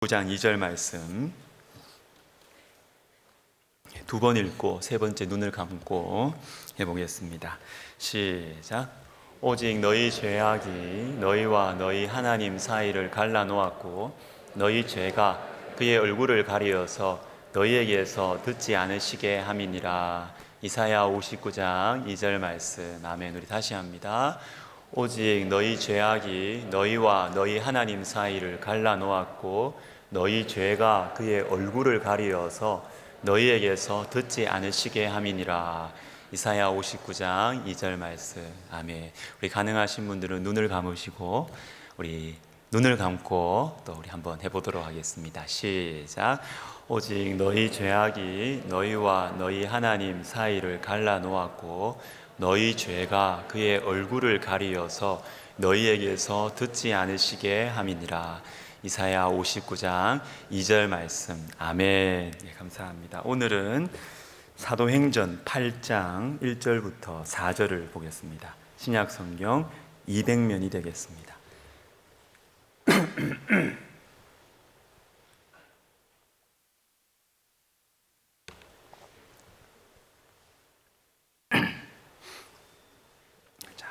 9장 2절 말씀 두 번 읽고 세 번째 눈을 감고 해보겠습니다. 시작. 오직 너희 죄악이 너희와 너희 하나님 사이를 갈라놓았고 너희 죄가 그의 얼굴을 가리어서 너희에게서 듣지 않으시게 함이니라. 이사야 59장 2절 말씀. 아멘. 우리 다시 합니다. 오직 너희 죄악이 너희와 너희 하나님 사이를 갈라놓았고 너희 죄가 그의 얼굴을 가리어서 너희에게서 듣지 않으시게 함이니라. 이사야 59장 2절 말씀. 아멘. 우리 가능하신 분들은 눈을 감으시고 우리 눈을 감고 또 우리 한번 해보도록 하겠습니다. 시작. 오직 너희 죄악이 너희와 너희 하나님 사이를 갈라놓았고 너희 죄가 그의 얼굴을 가리어서 너희에게서 듣지 않으시게 함이니라. 이사야 59장 2절 말씀. 아멘. 네, 감사합니다. 오늘은 사도행전 8장 1절부터 4절을 보겠습니다. 신약 성경 200면이 되겠습니다.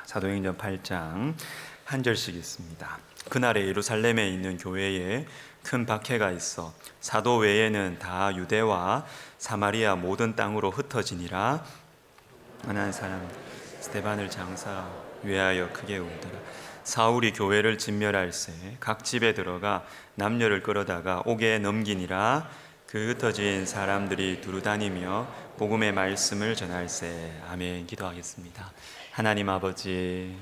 사도행전 8장 한 절씩 있습니다. 그날에 예루살렘에 있는 교회에 큰 박해가 있어 사도 외에는 다 유대와 사마리아 모든 땅으로 흩어지니라. 많은 사람 스데반을 장사 위하여 크게 울더라. 사울이 교회를 진멸할세 각 집에 들어가 남녀를 끌어다가 옥에 넘기니라. 그 흩어진 사람들이 두루다니며 복음의 말씀을 전할세. 아멘. 기도하겠습니다. 하나님 아버지,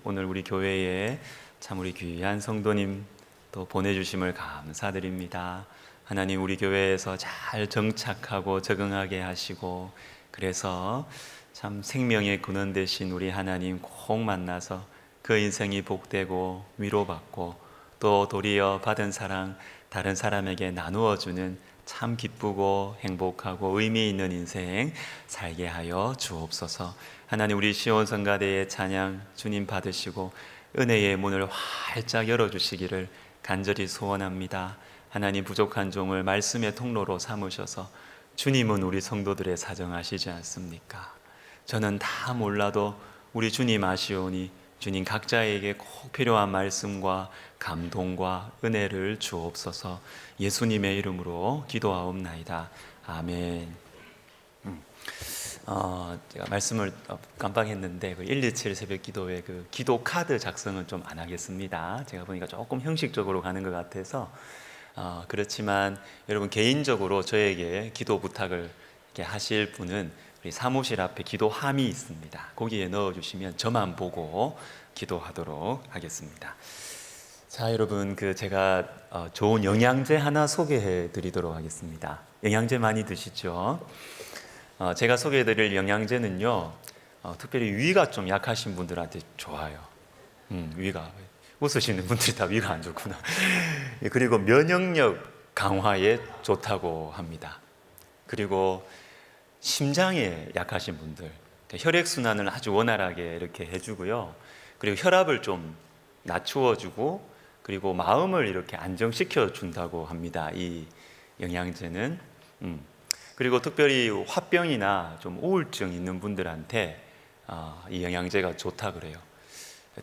오늘 우리 교회에 참 우리 귀한 성도님 또 보내주심을 감사드립니다. 하나님, 우리 교회에서 잘 정착하고 적응하게 하시고, 그래서 참 생명의 근원 되신 우리 하나님 꼭 만나서 그 인생이 복되고 위로받고 또 도리어 받은 사랑 다른 사람에게 나누어주는 참 기쁘고 행복하고 의미 있는 인생 살게 하여 주옵소서. 하나님, 우리 시온성가대의 찬양 주님 받으시고 은혜의 문을 활짝 열어주시기를 간절히 소원합니다. 하나님, 부족한 종을 말씀의 통로로 삼으셔서 주님은 우리 성도들의 사정 아시지 않습니까? 저는 다 몰라도 우리 주님 아시오니 주님 각자에게 꼭 필요한 말씀과 감동과 은혜를 주옵소서. 예수님의 이름으로 기도하옵나이다. 아멘. 제가 말씀을 깜빡했는데 127 새벽 기도회 그 기도 카드 작성은 좀 안 하겠습니다. 제가 보니까 조금 형식적으로 가는 것 같아서 그렇지만 여러분 개인적으로 저에게 기도 부탁을 이렇게 하실 분은 우리 사무실 앞에 기도함이 있습니다. 거기에 넣어주시면 저만 보고 기도하도록 하겠습니다. 자, 여러분 제가 좋은 영양제 하나 소개해 드리도록 하겠습니다. 영양제 많이 드시죠? 제가 소개해드릴 영양제는요, 특별히 위가 좀 약하신 분들한테 좋아요. 위가 웃으시는 분들이 다 위가 안 좋구나. 그리고 면역력 강화에 좋다고 합니다. 그리고 심장에 약하신 분들, 혈액순환을 아주 원활하게 이렇게 해주고요. 그리고 혈압을 좀 낮추어주고, 그리고 마음을 이렇게 안정시켜 준다고 합니다. 이 영양제는. 그리고 특별히 화병이나 좀 우울증 있는 분들한테 이 영양제가 좋다 그래요.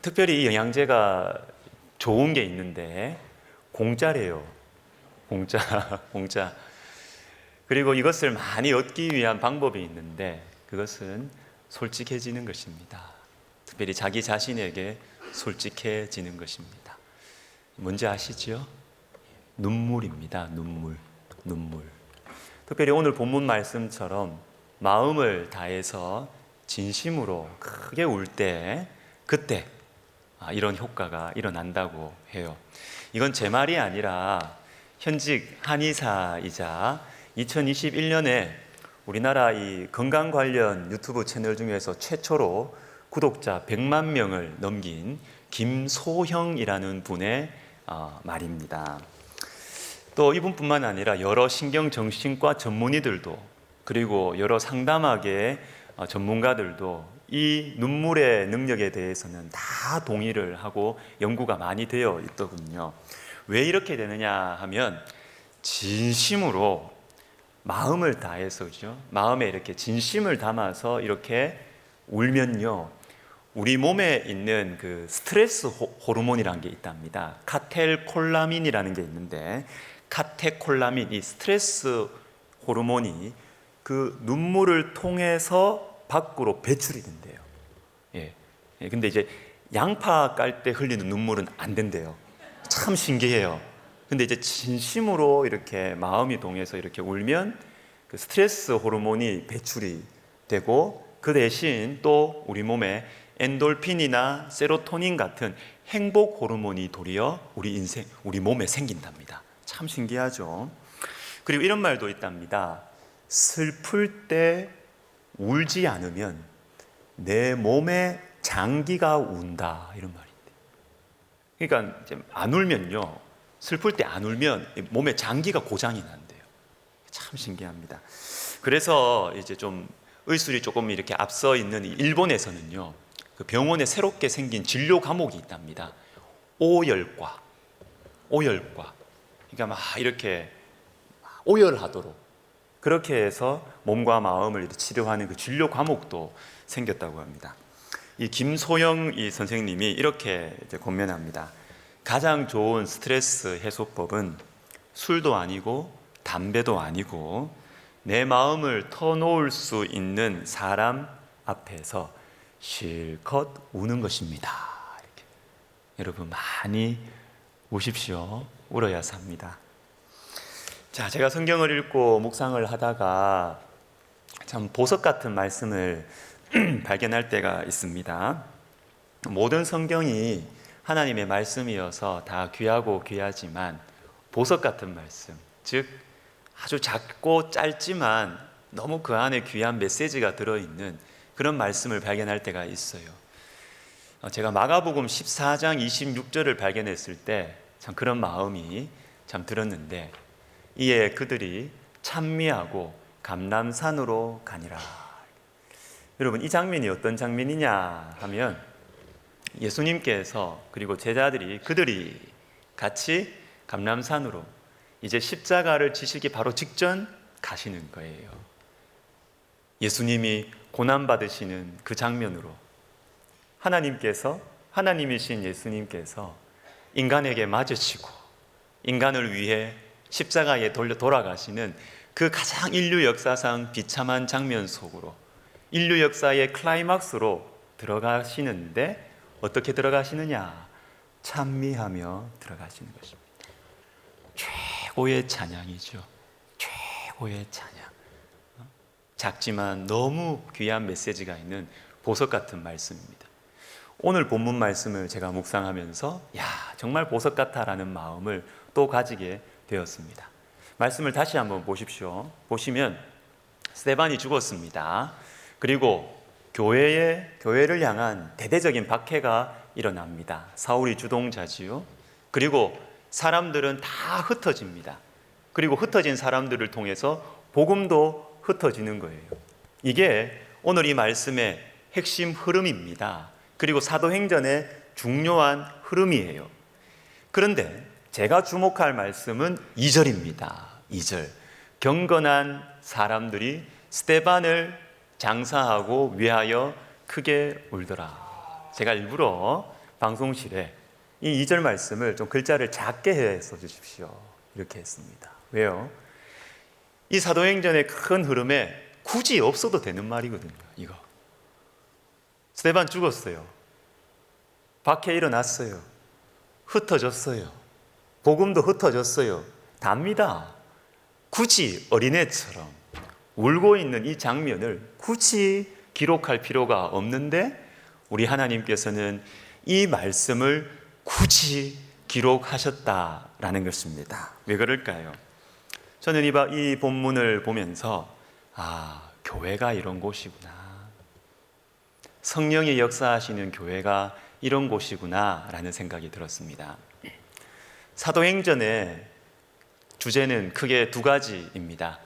특별히 이 영양제가 좋은 게 있는데 공짜래요. 공짜. 그리고 이것을 많이 얻기 위한 방법이 있는데 그것은 솔직해지는 것입니다. 특별히 자기 자신에게 솔직해지는 것입니다. 뭔지 아시죠? 눈물입니다. 눈물. 특별히 오늘 본문 말씀처럼 마음을 다해서 진심으로 크게 울 때 그때 이런 효과가 일어난다고 해요. 이건 제 말이 아니라 현직 한의사이자 2021년에 우리나라 이 건강 관련 유튜브 채널 중에서 최초로 구독자 100만 명을 넘긴 김소형이라는 분의 말입니다. 또 이분뿐만 아니라 여러 신경정신과 전문의들도 그리고 여러 상담학의 전문가들도 이 눈물의 능력에 대해서는 다 동의를 하고 연구가 많이 되어 있더군요. 왜 이렇게 되느냐 하면 진심으로 마음을 다해서, 그죠? 마음에 이렇게 진심을 담아서 이렇게 울면요, 우리 몸에 있는 그 스트레스 호르몬이라는 게 있답니다. 카텔콜라민이라는 게 있는데, 카테콜라민, 이 스트레스 호르몬이 그 눈물을 통해서 밖으로 배출이 된대요. 예. 근데 이제 양파 깔 때 흘리는 눈물은 안 된대요. 참 신기해요. 근데 이제 진심으로 이렇게 마음이 동해서 이렇게 울면 그 스트레스 호르몬이 배출이 되고, 그 대신 또 우리 몸에 엔돌핀이나 세로토닌 같은 행복 호르몬이 도리어 우리 몸에 생긴답니다. 참 신기하죠. 그리고 이런 말도 있답니다. 슬플 때 울지 않으면 내 몸의 장기가 운다, 이런 말인데. 그러니까 이제 안 울면요, 슬플 때 안 울면 몸의 장기가 고장이 난대요. 참 신기합니다. 그래서 이제 좀 의술이 조금 이렇게 앞서 있는 일본에서는요, 그 병원에 새롭게 생긴 진료 과목이 있답니다. 오열과. 그러니까 막 이렇게 오열하도록 그렇게 해서 몸과 마음을 치료하는 그 진료 과목도 생겼다고 합니다. 이 김소영 이 선생님이 이렇게 이제 권면합니다. 가장 좋은 스트레스 해소법은 술도 아니고 담배도 아니고 내 마음을 터놓을 수 있는 사람 앞에서 실컷 우는 것입니다. 이렇게. 여러분 많이 우십시오. 울어야 삽니다. 자, 제가 성경을 읽고 묵상을 하다가 참 보석 같은 말씀을 발견할 때가 있습니다. 모든 성경이 하나님의 말씀이어서 다 귀하고 귀하지만 보석 같은 말씀, 즉 아주 작고 짧지만 너무 그 안에 귀한 메시지가 들어있는 그런 말씀을 발견할 때가 있어요. 제가 마가복음 14장 26절을 발견했을 때 참 그런 마음이 참 들었는데, 이에 그들이 찬미하고 감람산으로 가니라. 여러분, 이 장면이 어떤 장면이냐 하면 예수님께서 그리고 제자들이 그들이 같이 감람산으로 이제 십자가를 지시기 바로 직전 가시는 거예요. 예수님이 고난받으시는 그 장면으로 하나님이신 예수님께서 인간에게 맞으시고 인간을 위해 십자가에 돌아가시는 그 가장 인류 역사상 비참한 장면 속으로 인류 역사의 클라이막스로 들어가시는데, 어떻게 들어가시느냐? 찬미하며 들어가시는 것입니다. 최고의 찬양이죠. 최고의 찬양. 작지만 너무 귀한 메시지가 있는 보석 같은 말씀입니다. 오늘 본문 말씀을 제가 묵상하면서 정말 보석 같다라는 마음을 또 가지게 되었습니다. 말씀을 다시 한번 보십시오. 보시면 스데반이 죽었습니다. 그리고 교회를 향한 대대적인 박해가 일어납니다. 사울이 주동자지요. 그리고 사람들은 다 흩어집니다. 그리고 흩어진 사람들을 통해서 복음도 흩어지는 거예요. 이게 오늘 이 말씀의 핵심 흐름입니다. 그리고 사도행전의 중요한 흐름이에요. 그런데 제가 주목할 말씀은 2절입니다. 2절. 경건한 사람들이 스데반을 장사하고 위하여 크게 울더라. 제가 일부러 방송실에 이 2절 말씀을 좀 글자를 작게 해서 주십시오. 이렇게 했습니다. 왜요? 이 사도행전의 큰 흐름에 굳이 없어도 되는 말이거든요. 이거. 스데반 죽었어요. 박해 일어났어요. 흩어졌어요. 복음도 흩어졌어요. 답니다. 굳이 어린애처럼 울고 있는 이 장면을 굳이 기록할 필요가 없는데, 우리 하나님께서는 이 말씀을 굳이 기록하셨다라는 것입니다. 왜 그럴까요? 저는 이 본문을 보면서 교회가 이런 곳이구나, 성령이 역사하시는 교회가 이런 곳이구나 라는 생각이 들었습니다. 사도행전의 주제는 크게 두 가지입니다.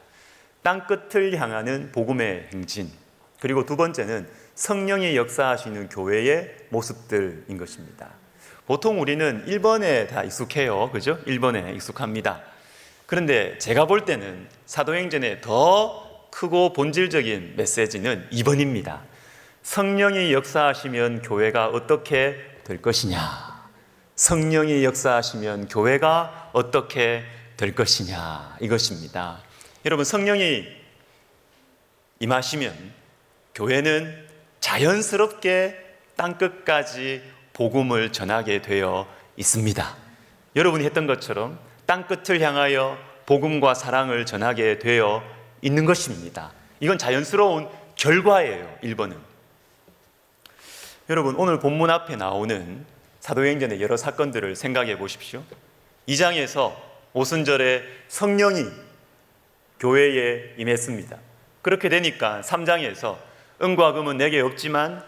땅끝을 향하는 복음의 행진, 그리고 두 번째는 성령이 역사하시는 교회의 모습들인 것입니다. 보통 우리는 1번에 다 익숙해요. 그죠? 1번에 익숙합니다. 그런데 제가 볼 때는 사도행전의 더 크고 본질적인 메시지는 2번입니다. 성령이 역사하시면 교회가 어떻게 될 것이냐. 성령이 역사하시면 교회가 어떻게 될 것이냐. 이것입니다. 여러분, 성령이 임하시면 교회는 자연스럽게 땅끝까지 복음을 전하게 되어 있습니다. 여러분이 했던 것처럼 땅끝을 향하여 복음과 사랑을 전하게 되어 있는 것입니다. 이건 자연스러운 결과예요. 1번은. 여러분, 오늘 본문 앞에 나오는 사도행전의 여러 사건들을 생각해 보십시오. 2장에서 오순절에 성령이 교회에 임했습니다. 그렇게 되니까 3장에서 은과 금은 내게 없지만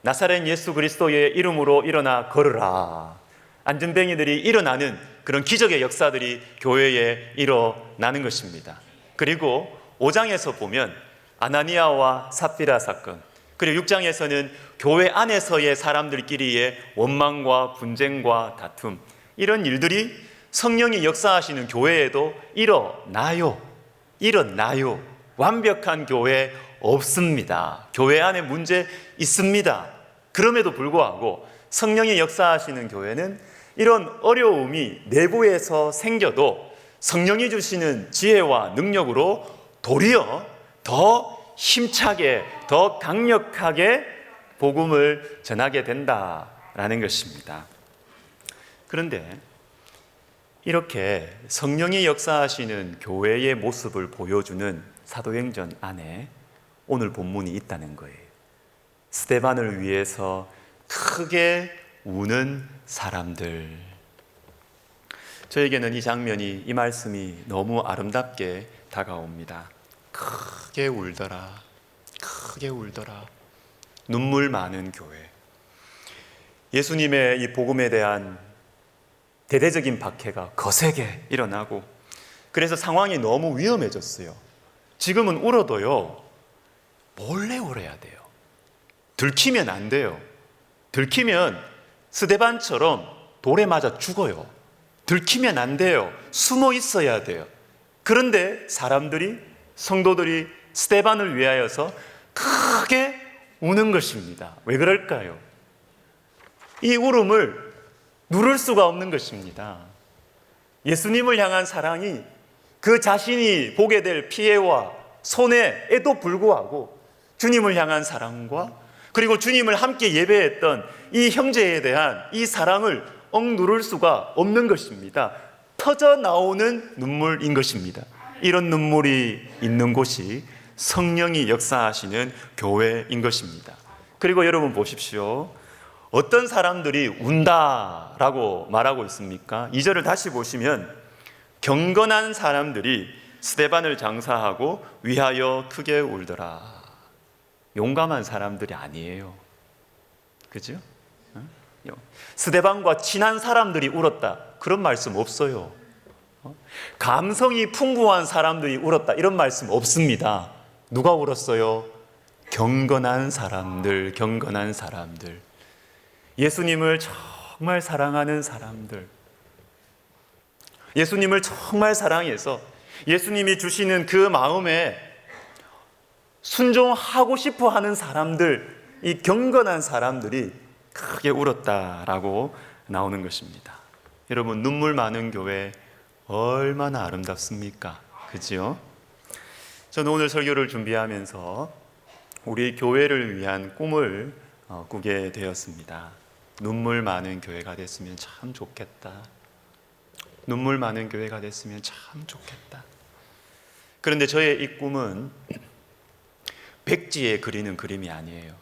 나사렛 예수 그리스도의 이름으로 일어나 걸으라. 안전뱅이들이 일어나는 그런 기적의 역사들이 교회에 일어나는 것입니다. 그리고 5장에서 보면 아나니아와 삽비라 사건, 그리고 6장에서는 교회 안에서의 사람들끼리의 원망과 분쟁과 다툼, 이런 일들이 성령이 역사하시는 교회에도 일어나요. 완벽한 교회 없습니다. 교회 안에 문제 있습니다. 그럼에도 불구하고 성령이 역사하시는 교회는 이런 어려움이 내부에서 생겨도 성령이 주시는 지혜와 능력으로 도리어 더 힘차게, 더 강력하게 복음을 전하게 된다라는 것입니다. 그런데 이렇게 성령이 역사하시는 교회의 모습을 보여주는 사도행전 안에 오늘 본문이 있다는 거예요. 스데반을 위해서 크게 우는 사람들. 저에게는 이 장면이, 이 말씀이 너무 아름답게 다가옵니다. 크게 울더라. 눈물 많은 교회. 예수님의 이 복음에 대한 대대적인 박해가 거세게 일어나고, 그래서 상황이 너무 위험해졌어요. 지금은 울어도요, 몰래 울어야 돼요. 들키면 안 돼요. 들키면 스데반처럼 돌에 맞아 죽어요. 들키면 안 돼요. 숨어 있어야 돼요. 그런데 사람들이, 성도들이 스데반을 위하여서 크게 우는 것입니다. 왜 그럴까요? 이 울음을 누를 수가 없는 것입니다. 예수님을 향한 사랑이 그 자신이 보게 될 피해와 손해에도 불구하고 주님을 향한 사랑과, 그리고 주님을 함께 예배했던 이 형제에 대한 이 사랑을 억누를 수가 없는 것입니다. 터져 나오는 눈물인 것입니다. 이런 눈물이 있는 곳이 성령이 역사하시는 교회인 것입니다. 그리고 여러분 보십시오. 어떤 사람들이 운다라고 말하고 있습니까? 2절을 다시 보시면 경건한 사람들이 스데반을 장사하고 위하여 크게 울더라. 용감한 사람들이 아니에요. 그죠? 스데반과 친한 사람들이 울었다, 그런 말씀 없어요. 감성이 풍부한 사람들이 울었다, 이런 말씀 없습니다. 누가 울었어요? 경건한 사람들. 예수님을 정말 사랑하는 사람들, 예수님을 정말 사랑해서 예수님이 주시는 그 마음에 순종하고 싶어 하는 사람들, 이 경건한 사람들이 크게 울었다라고 나오는 것입니다. 여러분, 눈물 많은 교회 얼마나 아름답습니까? 그죠? 저는 오늘 설교를 준비하면서 우리 교회를 위한 꿈을 꾸게 되었습니다. 눈물 많은 교회가 됐으면 참 좋겠다. 눈물 많은 교회가 됐으면 참 좋겠다. 그런데 저의 이 꿈은 백지에 그리는 그림이 아니에요.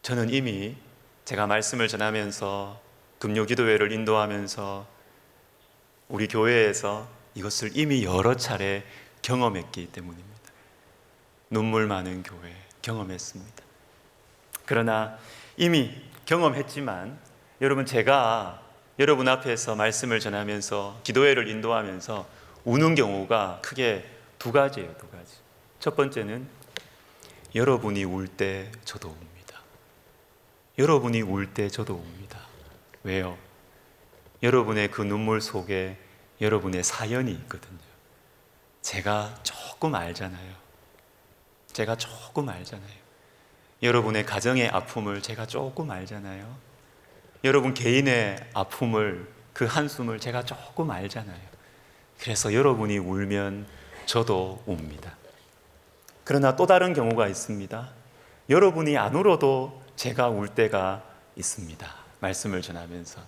저는 이미 제가 말씀을 전하면서, 금요기도회를 인도하면서 우리 교회에서 이것을 이미 여러 차례 경험했기 때문입니다. 눈물 많은 교회 경험했습니다. 그러나 이미 경험했지만 여러분, 제가 여러분 앞에서 말씀을 전하면서 기도회를 인도하면서 우는 경우가 크게 두 가지예요. 두 가지. 첫 번째는 여러분이 울 때 저도 웁니다. 여러분이 울 때 저도 웁니다. 왜요? 여러분의 그 눈물 속에 여러분의 사연이 있거든요. 제가 조금 알잖아요. 제가 조금 알잖아요. 여러분의 가정의 아픔을 제가 조금 알잖아요. 여러분 개인의 아픔을, 그 한숨을 제가 조금 알잖아요. 그래서 여러분이 울면 저도 웁니다. 그러나 또 다른 경우가 있습니다. 여러분이 안 울어도 제가 울 때가 있습니다. 말씀을 전하면서.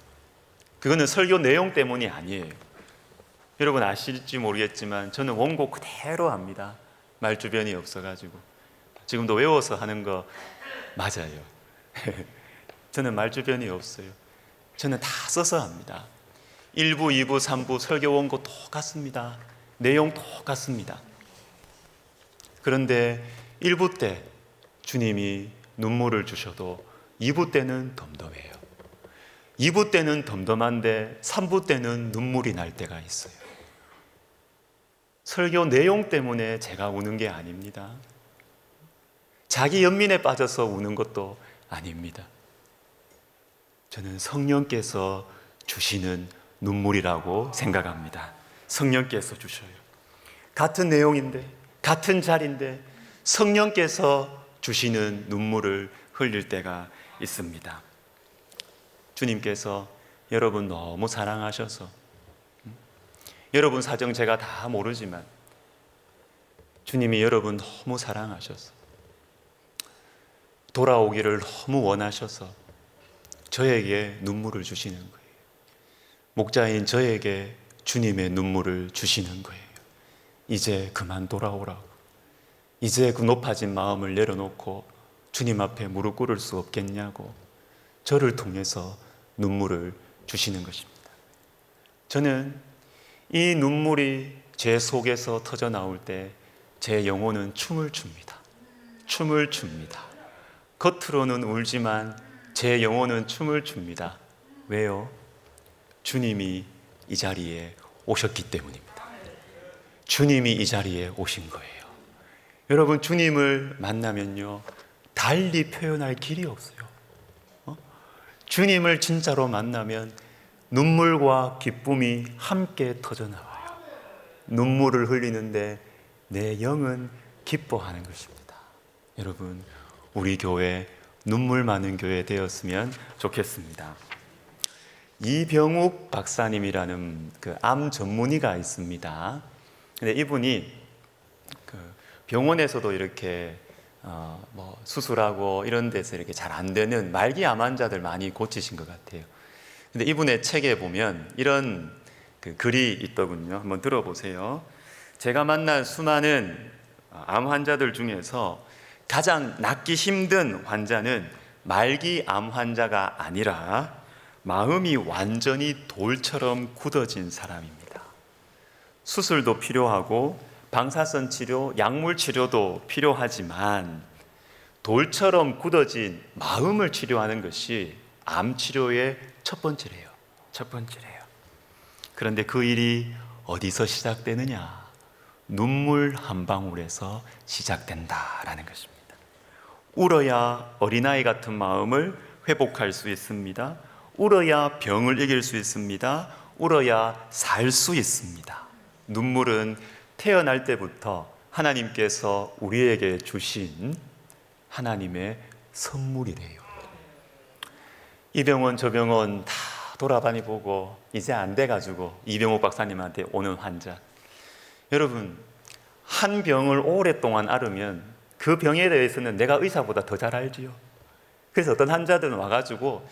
그거는 설교 내용 때문이 아니에요. 여러분 아실지 모르겠지만 저는 원고 그대로 합니다. 말 주변이 없어가지고. 지금도 외워서 하는 거 맞아요. 저는 말 주변이 없어요. 저는 다 써서 합니다. 1부, 2부, 3부 설교 원고 똑같습니다. 내용 똑같습니다. 그런데 1부 때 주님이 눈물을 주셔도 2부 때는 덤덤해요. 2부 때는 덤덤한데 3부 때는 눈물이 날 때가 있어요. 설교 내용 때문에 제가 우는 게 아닙니다. 자기 연민에 빠져서 우는 것도 아닙니다. 저는 성령께서 주시는 눈물이라고 생각합니다. 성령께서 주셔요. 같은 내용인데, 같은 자리인데 성령께서 주시는 눈물을 흘릴 때가 있습니다. 주님께서 여러분 너무 사랑하셔서, 여러분 사정 제가 다 모르지만 주님이 여러분 너무 사랑하셔서, 돌아오기를 너무 원하셔서 저에게 눈물을 주시는 거예요. 목자인 저에게 주님의 눈물을 주시는 거예요. 이제 그만 돌아오라고. 이제 그 높아진 마음을 내려놓고 주님 앞에 무릎 꿇을 수 없겠냐고 저를 통해서 눈물을 주시는 것입니다. 저는 이 눈물이 제 속에서 터져 나올 때 제 영혼은 춤을 춥니다. 춤을 춥니다. 겉으로는 울지만 제 영혼은 춤을 춥니다. 왜요? 주님이 이 자리에 오셨기 때문입니다. 주님이 이 자리에 오신 거예요. 여러분 주님을 만나면요 달리 표현할 길이 없어요. 주님을 진짜로 만나면 눈물과 기쁨이 함께 터져나와요. 눈물을 흘리는데 내 영은 기뻐하는 것입니다. 여러분 우리 교회 눈물 많은 교회 되었으면 좋겠습니다. 이병욱 박사님이라는 그 암 전문의가 있습니다. 근데 이분이 그 병원에서도 이렇게 수술하고 이런 데서 이렇게 잘 안 되는 말기 암 환자들 많이 고치신 것 같아요. 근데 이분의 책에 보면 이런 그 글이 있더군요. 한번 들어보세요. 제가 만난 수많은 암 환자들 중에서 가장 낫기 힘든 환자는 말기 암 환자가 아니라 마음이 완전히 돌처럼 굳어진 사람입니다. 수술도 필요하고 방사선 치료, 약물 치료도 필요하지만 돌처럼 굳어진 마음을 치료하는 것이 암 치료의 첫 번째래요. 첫 번째래요. 그런데 그 일이 어디서 시작되느냐? 눈물 한 방울에서 시작된다라는 것입니다. 울어야 어린아이 같은 마음을 회복할 수 있습니다. 울어야 병을 이길 수 있습니다. 울어야 살 수 있습니다. 눈물은 태어날 때부터 하나님께서 우리에게 주신 하나님의 선물이래요. 이 병원 저 병원 다 돌아다니보고 이제 안 돼가지고 이병욱 박사님한테 오는 환자, 여러분 한 병을 오랫동안 앓으면 그 병에 대해서는 내가 의사보다 더 잘 알지요. 그래서 어떤 환자들은 와가지고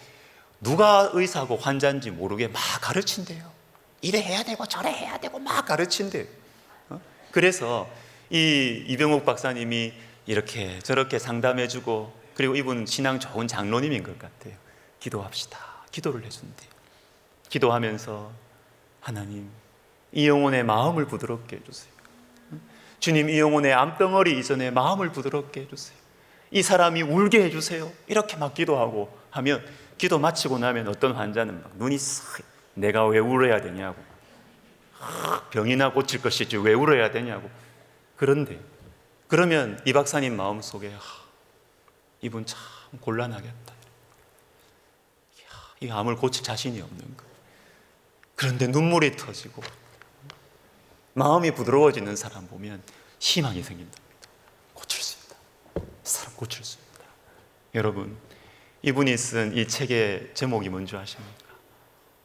누가 의사고 환자인지 모르게 막 가르친대요. 이래 해야 되고 저래 해야 되고 막 가르친대요. 그래서 이 이병욱 박사님이 이렇게 저렇게 상담해주고, 그리고 이분 신앙 좋은 장로님인 것 같아요. 기도합시다. 기도를 해준대요. 기도하면서 하나님 이 영혼의 마음을 부드럽게 해주세요. 주님 이 영혼의 암덩어리 이전에 마음을 부드럽게 해주세요. 이 사람이 울게 해주세요. 이렇게 막 기도하고 하면, 기도 마치고 나면 어떤 환자는 막 눈이 싹, 내가 왜 울어야 되냐고, 병이나 고칠 것이지 왜 울어야 되냐고. 그런데 그러면 이 박사님 마음속에 이분 참 곤란하겠다, 이 암을 고칠 자신이 없는 거예요. 그런데 눈물이 터지고 마음이 부드러워지는 사람 보면 희망이 생긴답니다. 고칠 수 있다. 이 사람 고칠 수 있다. 여러분, 이분이 쓴 이 책의 제목이 뭔지 아십니까?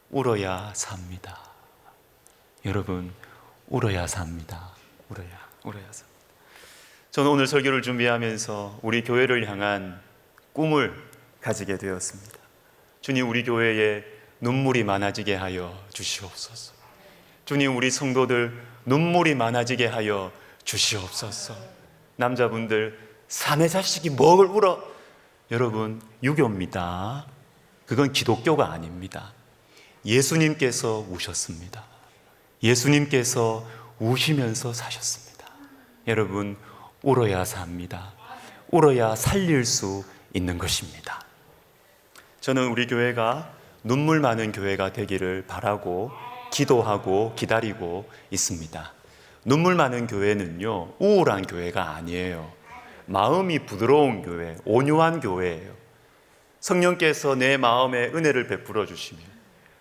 울어야 삽니다. 여러분, 울어야 삽니다. 울어야 삽니다. 저는 오늘 설교를 준비하면서 우리 교회를 향한 꿈을 가지게 되었습니다. 주님, 우리 교회에 눈물이 많아지게 하여 주시옵소서. 주님, 우리 성도들 눈물이 많아지게 하여 주시옵소서. 남자분들, 사내 자식이 뭘 울어? 여러분, 유교입니다. 그건 기독교가 아닙니다. 예수님께서 우셨습니다. 예수님께서 우시면서 사셨습니다. 여러분, 울어야 삽니다. 울어야 살릴 수 있는 것입니다. 저는 우리 교회가 눈물 많은 교회가 되기를 바라고 기도하고 기다리고 있습니다. 눈물 많은 교회는요, 우울한 교회가 아니에요. 마음이 부드러운 교회, 온유한 교회예요. 성령께서 내 마음에 은혜를 베풀어 주시면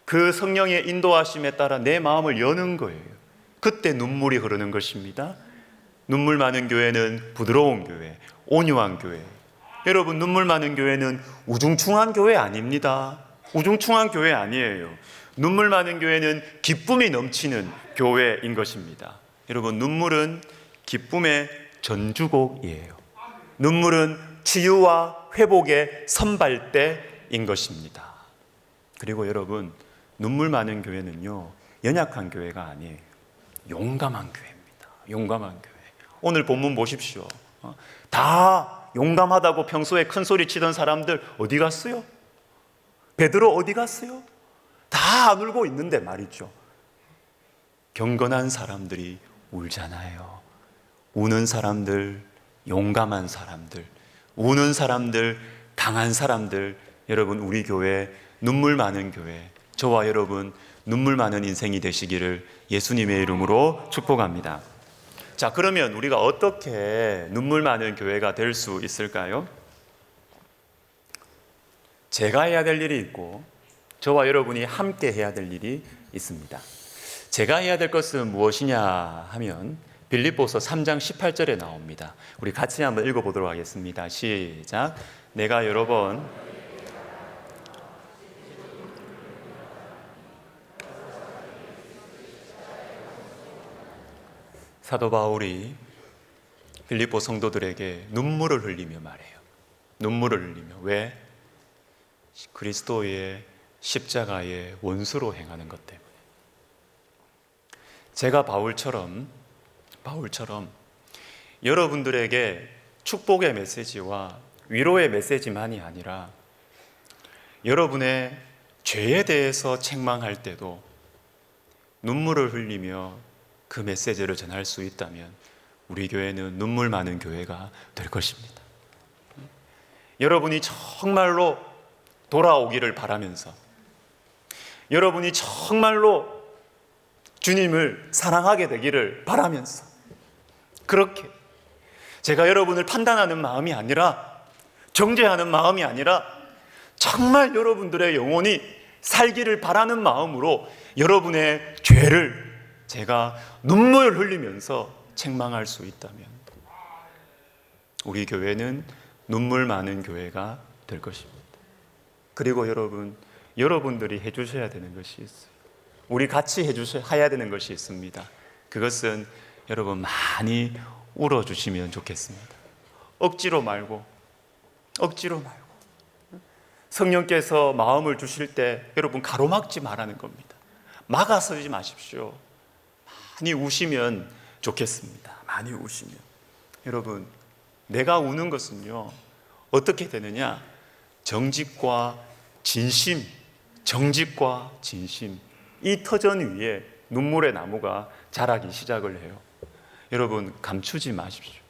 그 성령의 인도하심에 따라 내 마음을 여는 거예요. 그때 눈물이 흐르는 것입니다. 눈물 많은 교회는 부드러운 교회, 온유한 교회. 여러분, 눈물 많은 교회는 우중충한 교회 아닙니다. 우중충한 교회 아니에요. 눈물 많은 교회는 기쁨이 넘치는 교회인 것입니다. 여러분, 눈물은 기쁨의 전주곡이에요. 눈물은 치유와 회복의 선발대인 것입니다. 그리고 여러분, 눈물 많은 교회는요, 연약한 교회가 아니에요. 용감한 교회입니다. 용감한 교회. 오늘 본문 보십시오. 다 용감하다고 평소에 큰 소리 치던 사람들 어디 갔어요? 베드로 어디 갔어요? 다 안 울고 있는데 말이죠. 경건한 사람들이 울잖아요. 우는 사람들, 용감한 사람들, 우는 사람들, 강한 사람들. 여러분, 우리 교회 눈물 많은 교회, 저와 여러분 눈물 많은 인생이 되시기를 예수님의 이름으로 축복합니다. 자, 그러면 우리가 어떻게 눈물 많은 교회가 될 수 있을까요? 제가 해야 될 일이 있고 저와 여러분이 함께 해야 될 일이 있습니다. 제가 해야 될 것은 무엇이냐 하면 빌립보서 3장 18절에 나옵니다. 우리 같이 한번 읽어보도록 하겠습니다. 시작. 내가 여러 번 사도 바울이 빌립보 성도들에게 눈물을 흘리며 말해요. 눈물을 흘리며. 왜? 그리스도의 십자가의 원수로 행하는 것 때문에. 제가 바울처럼 여러분들에게 축복의 메시지와 위로의 메시지만이 아니라 여러분의 죄에 대해서 책망할 때도 눈물을 흘리며 그 메시지를 전할 수 있다면 우리 교회는 눈물 많은 교회가 될 것입니다. 여러분이 정말로 돌아오기를 바라면서, 여러분이 정말로 주님을 사랑하게 되기를 바라면서, 그렇게 제가 여러분을 판단하는 마음이 아니라, 정죄하는 마음이 아니라 정말 여러분들의 영혼이 살기를 바라는 마음으로 여러분의 죄를 제가 눈물을 흘리면서 책망할 수 있다면 우리 교회는 눈물 많은 교회가 될 것입니다. 그리고 여러분들이 해주셔야 되는 것이 있어요. 우리 같이 해야 되는 것이 있습니다. 그것은 여러분 많이 울어주시면 좋겠습니다. 억지로 말고 성령께서 마음을 주실 때 여러분 가로막지 말라는 겁니다. 막아서지 마십시오. 많이 우시면 좋겠습니다. 많이 우시면. 여러분, 내가 우는 것은요 어떻게 되느냐? 정직과 진심, 이 터전 위에 눈물의 나무가 자라기 시작을 해요. 여러분, 감추지 마십시오.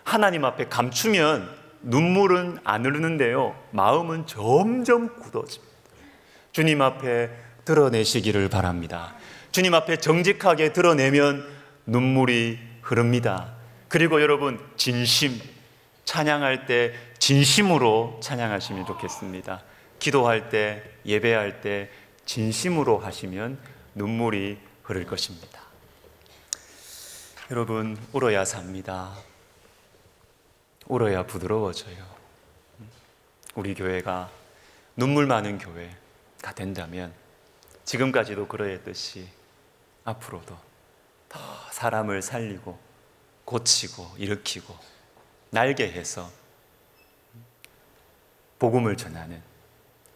하나님 앞에 감추면 눈물은 안 흐르는데요, 마음은 점점 굳어집니다. 주님 앞에 드러내시기를 바랍니다. 주님 앞에 정직하게 드러내면 눈물이 흐릅니다. 그리고 여러분, 찬양할 때 진심으로 찬양하시면 좋겠습니다. 기도할 때, 예배할 때 진심으로 하시면 눈물이 흐를 것입니다. 여러분, 울어야 삽니다. 울어야 부드러워져요. 우리 교회가 눈물 많은 교회가 된다면 지금까지도 그러했듯이 앞으로도 더 사람을 살리고 고치고 일으키고 날게 해서 복음을 전하는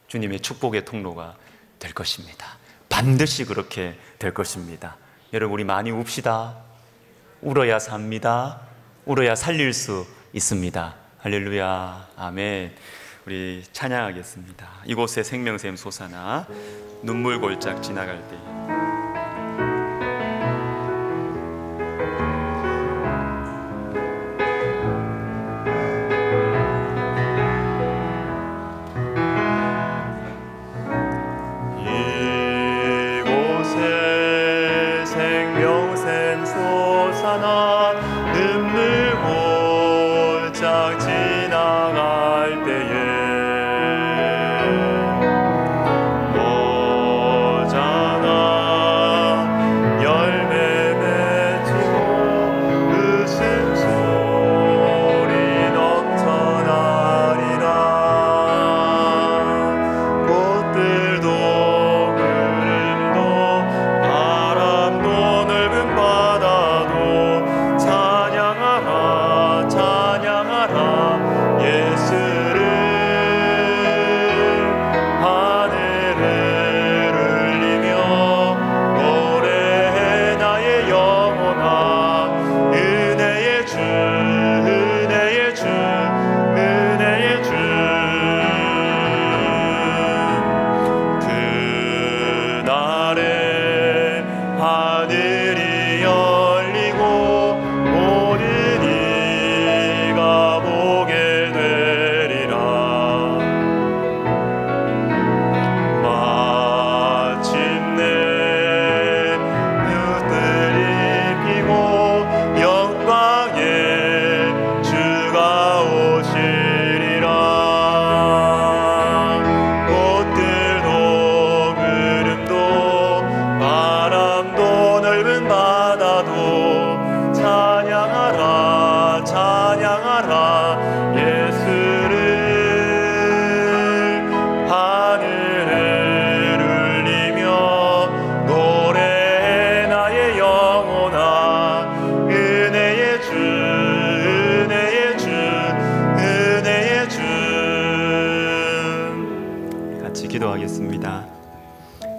주님의 축복의 통로가 될 것입니다. 반드시 그렇게 될 것입니다. 여러분, 우리 많이 웁시다. 울어야 삽니다. 울어야 살릴 수 있습니다. 할렐루야. 아멘. 우리 찬양하겠습니다. 이곳에 생명샘 솟아나 눈물 골짝 지나갈 때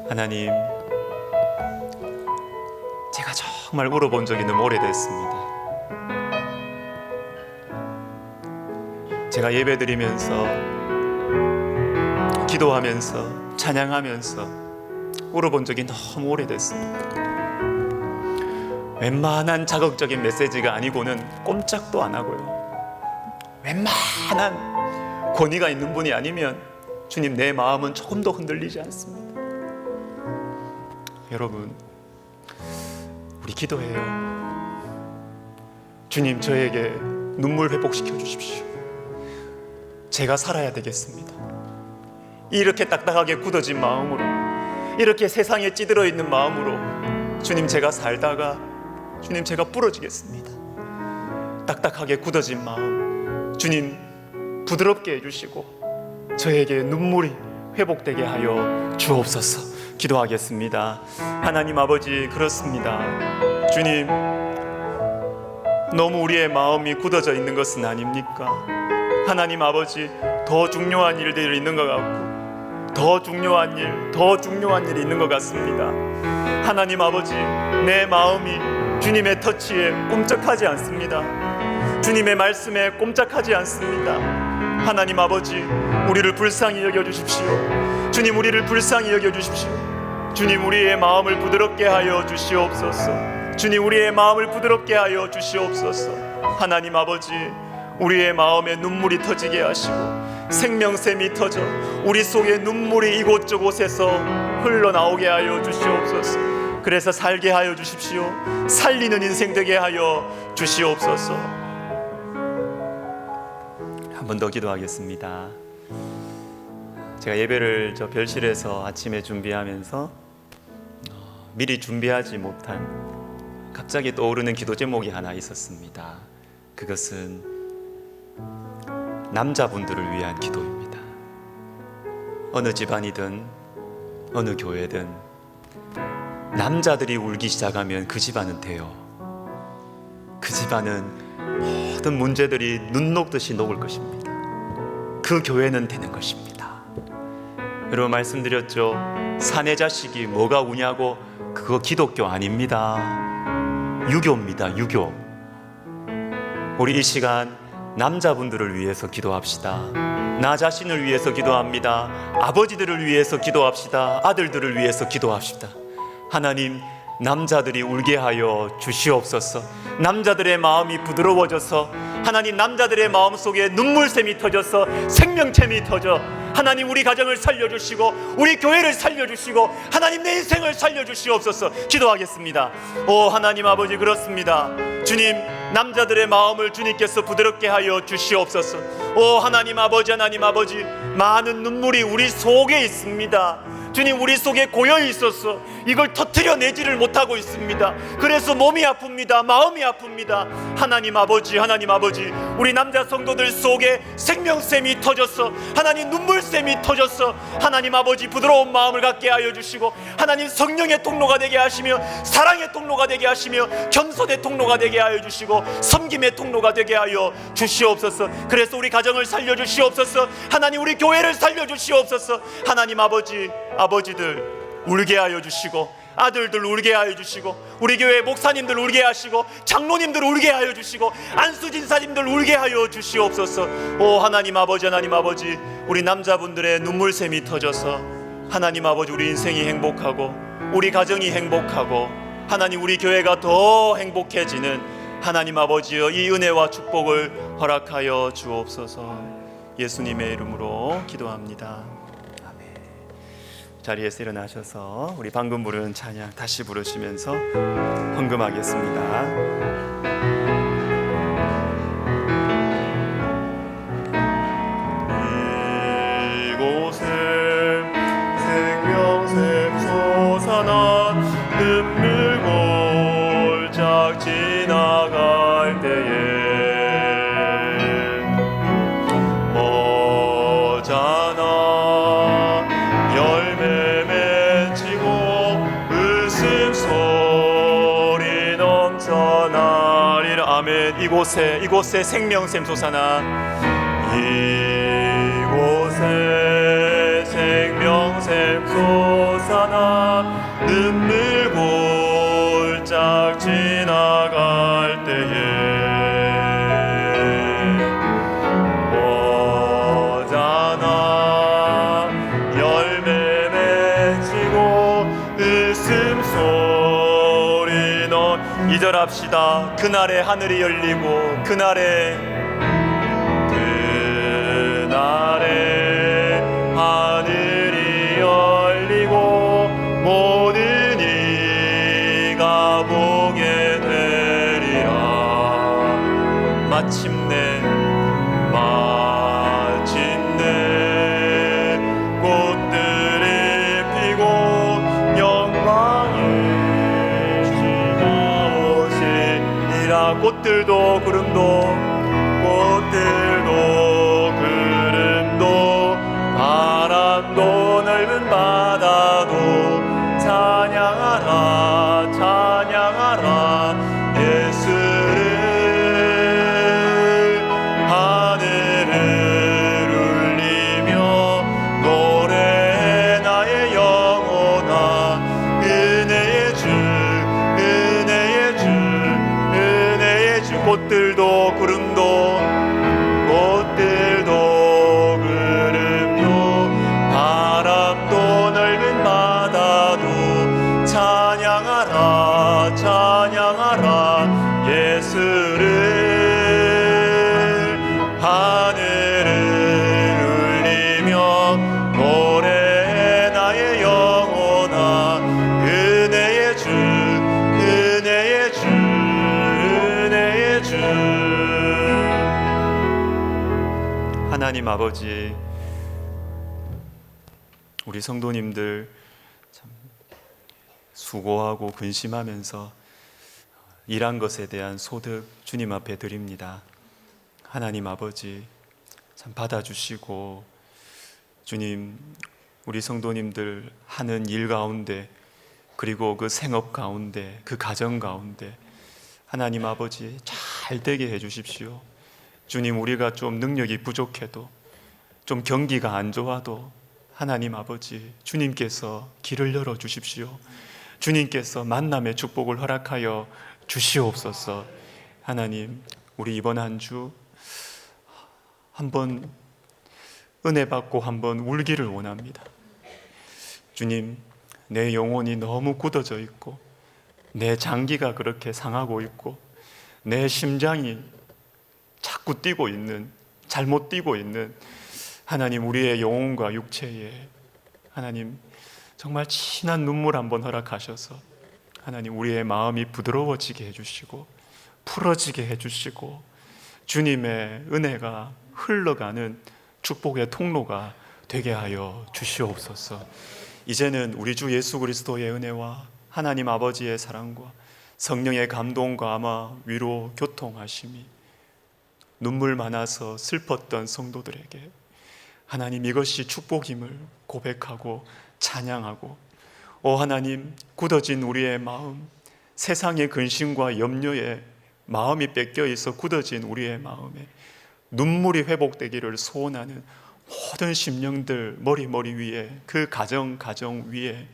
하나님, 제가 정말 울어본 적이 너무 오래됐습니다. 제가 예배드리면서 기도하면서 찬양하면서 울어본 적이 너무 오래됐습니다. 웬만한 자극적인 메시지가 아니고는 꼼짝도 안 하고요. 웬만한 권위가 있는 분이 아니면 주님, 내 마음은 조금도 흔들리지 않습니다. 여러분, 우리 기도해요. 주님, 저에게 눈물 회복시켜 주십시오. 제가 살아야 되겠습니다. 이렇게 딱딱하게 굳어진 마음으로, 이렇게 세상에 찌들어 있는 마음으로 주님, 제가 살다가 주님, 제가 부러지겠습니다. 딱딱하게 굳어진 마음 주님, 부드럽게 해주시고 저에게 눈물이 회복되게 하여 주옵소서. 기도하겠습니다. 하나님 아버지, 그렇습니다. 주님, 너무 우리의 마음이 굳어져 있는 것은 아닙니까? 하나님 아버지, 더 중요한 일들이 있는 것 같고 더 중요한 일이 있는 것 같습니다. 하나님 아버지, 내 마음이 주님의 터치에 꼼짝하지 않습니다. 주님의 말씀에 꼼짝하지 않습니다. 하나님 아버지, 우리를 불쌍히 여겨주십시오. 주님, 우리를 불쌍히 여겨주십시오. 주님, 우리의 마음을 부드럽게 하여 주시옵소서. 주님, 우리의 마음을 부드럽게 하여 주시옵소서. 하나님 아버지, 우리의 마음에 눈물이 터지게 하시고 생명샘이 터져 우리 속에 눈물이 이곳저곳에서 흘러나오게 하여 주시옵소서. 그래서 살게 하여 주십시오. 살리는 인생 되게 하여 주시옵소서. 한 번 더 기도하겠습니다. 제가 예배를 저 별실에서 아침에 준비하면서 미리 준비하지 못한 갑자기 떠오르는 기도 제목이 하나 있었습니다. 그것은 남자분들을 위한 기도입니다. 어느 집안이든 어느 교회든 남자들이 울기 시작하면 그 집안은 돼요. 그 집안은 모든 문제들이 눈 녹듯이 녹을 것입니다. 그 교회는 되는 것입니다. 여러분 말씀드렸죠. 사내 자식이 뭐가 우냐고, 그거 기독교 아닙니다. 유교입니다. 유교. 우리 이 시간 남자분들을 위해서 기도합시다. 나 자신을 위해서 기도합니다. 아버지들을 위해서 기도합시다. 아들들을 위해서 기도합시다. 하나님, 남자들이 울게 하여 주시옵소서. 남자들의 마음이 부드러워져서, 하나님, 남자들의 마음속에 눈물샘이 터져서 생명샘이 터져 하나님 우리 가정을 살려주시고 우리 교회를 살려주시고 하나님 내 인생을 살려주시옵소서. 기도하겠습니다. 오 하나님 아버지, 그렇습니다. 주님, 남자들의 마음을 주님께서 부드럽게 하여 주시옵소서. 오 하나님 아버지, 하나님 아버지, 많은 눈물이 우리 속에 있습니다. 주님, 우리 속에 고여 있어서 이걸 터뜨려내지를 못하고 있습니다. 그래서 몸이 아픕니다. 마음이 아픕니다. 하나님 아버지, 하나님 아버지, 우리 남자 성도들 속에 생명샘이 터져서 하나님 눈물샘이 터져서 하나님 아버지 부드러운 마음을 갖게 하여 주시고 하나님 성령의 통로가 되게 하시며 사랑의 통로가 되게 하시며 겸손의 통로가 되게 하여 주시고 섬김의 통로가 되게 하여 주시옵소서. 그래서 우리 가정을 살려주시옵소서. 하나님 우리 교회를 살려주시옵소서. 하나님 아버지, 아버지들 울게 하여 주시고 아들들 울게 하여 주시고 우리 교회 목사님들 울게 하시고 장로님들 울게 하여 주시고 안수진사님들 울게 하여 주시옵소서. 오 하나님 아버지, 하나님 아버지, 우리 남자분들의 눈물샘이 터져서 하나님 아버지 우리 인생이 행복하고 우리 가정이 행복하고 하나님 우리 교회가 더 행복해지는 하나님 아버지여 이 은혜와 축복을 허락하여 주옵소서. 예수님의 이름으로 기도합니다. 자리에서 일어나셔서 우리 방금 부른 찬양 다시 부르시면서 헌금하겠습니다. 생명샘 솟아나 눈물 골짝 지나갈 때에 어자나 열매 맺히고 웃음소리 넘쳐나리라. 아멘. 이곳에 생명샘 솟아나 이곳에 생명샘 솟아나 눈물 골짝 지나갈 때에 어자나 열매 맺히고 웃음소리 너 2절 합시다. 그날에 하늘이 열리고 그날에 하늘이 열리고 모든 이가 보게 되리라. 마침내 꽃들이 피고 영광의 시가 오시리라. 꽃들도 구름도 바람도 넓은 바다도 찬양하라 찬양하라 예수를. 하늘을 울리며 노래해 나의 영혼아. 은혜의 주 은혜의 주 은혜의 주. 꽃들도 구름도 찬양하라 예수를. 하늘을 울리며 노래해 나의 영혼아. 은혜의 주 은혜의 주 은혜의 주. 하나님 아버지, 우리 성도님들 참 수고하고 근심하면서 일한 것에 대한 소득 주님 앞에 드립니다. 하나님 아버지 참 받아주시고, 주님 우리 성도님들 하는 일 가운데, 그리고 그 생업 가운데, 그 가정 가운데 하나님 아버지 잘 되게 해 주십시오. 주님, 우리가 좀 능력이 부족해도, 좀 경기가 안 좋아도 하나님 아버지 주님께서 길을 열어 주십시오. 주님께서 만남의 축복을 허락하여 주시옵소서. 하나님, 우리 이번 한 주 한번 은혜 받고 한번 울기를 원합니다. 주님, 내 영혼이 너무 굳어져 있고, 내 장기가 그렇게 상하고 있고, 내 심장이 자꾸 뛰고 있는, 잘못 뛰고 있는 하나님, 우리의 영혼과 육체에 하나님 정말 진한 눈물 한번 허락하셔서 하나님 우리의 마음이 부드러워지게 해주시고 풀어지게 해주시고 주님의 은혜가 흘러가는 축복의 통로가 되게 하여 주시옵소서. 이제는 우리 주 예수 그리스도의 은혜와 하나님 아버지의 사랑과 성령의 감동과 아마 위로 교통하심이 눈물 많아서 슬펐던 성도들에게 하나님 이것이 축복임을 고백하고 찬양하고, 오 하나님, 굳어진 우리의 마음, 세상의 근심과 염려에 마음이 뺏겨 있어 굳어진 우리의 마음에 눈물이 회복되기를 소원하는 모든 심령들 머리 위에, 그 가정 위에,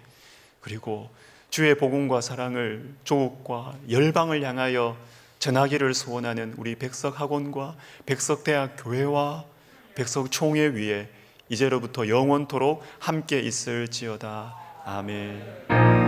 그리고 주의 복음과 사랑을 조국과 열방을 향하여 전하기를 소원하는 우리 백석학원과 백석대학교회와 백석총회 위에 이제로부터 영원토록 함께 있을지어다. 아멘.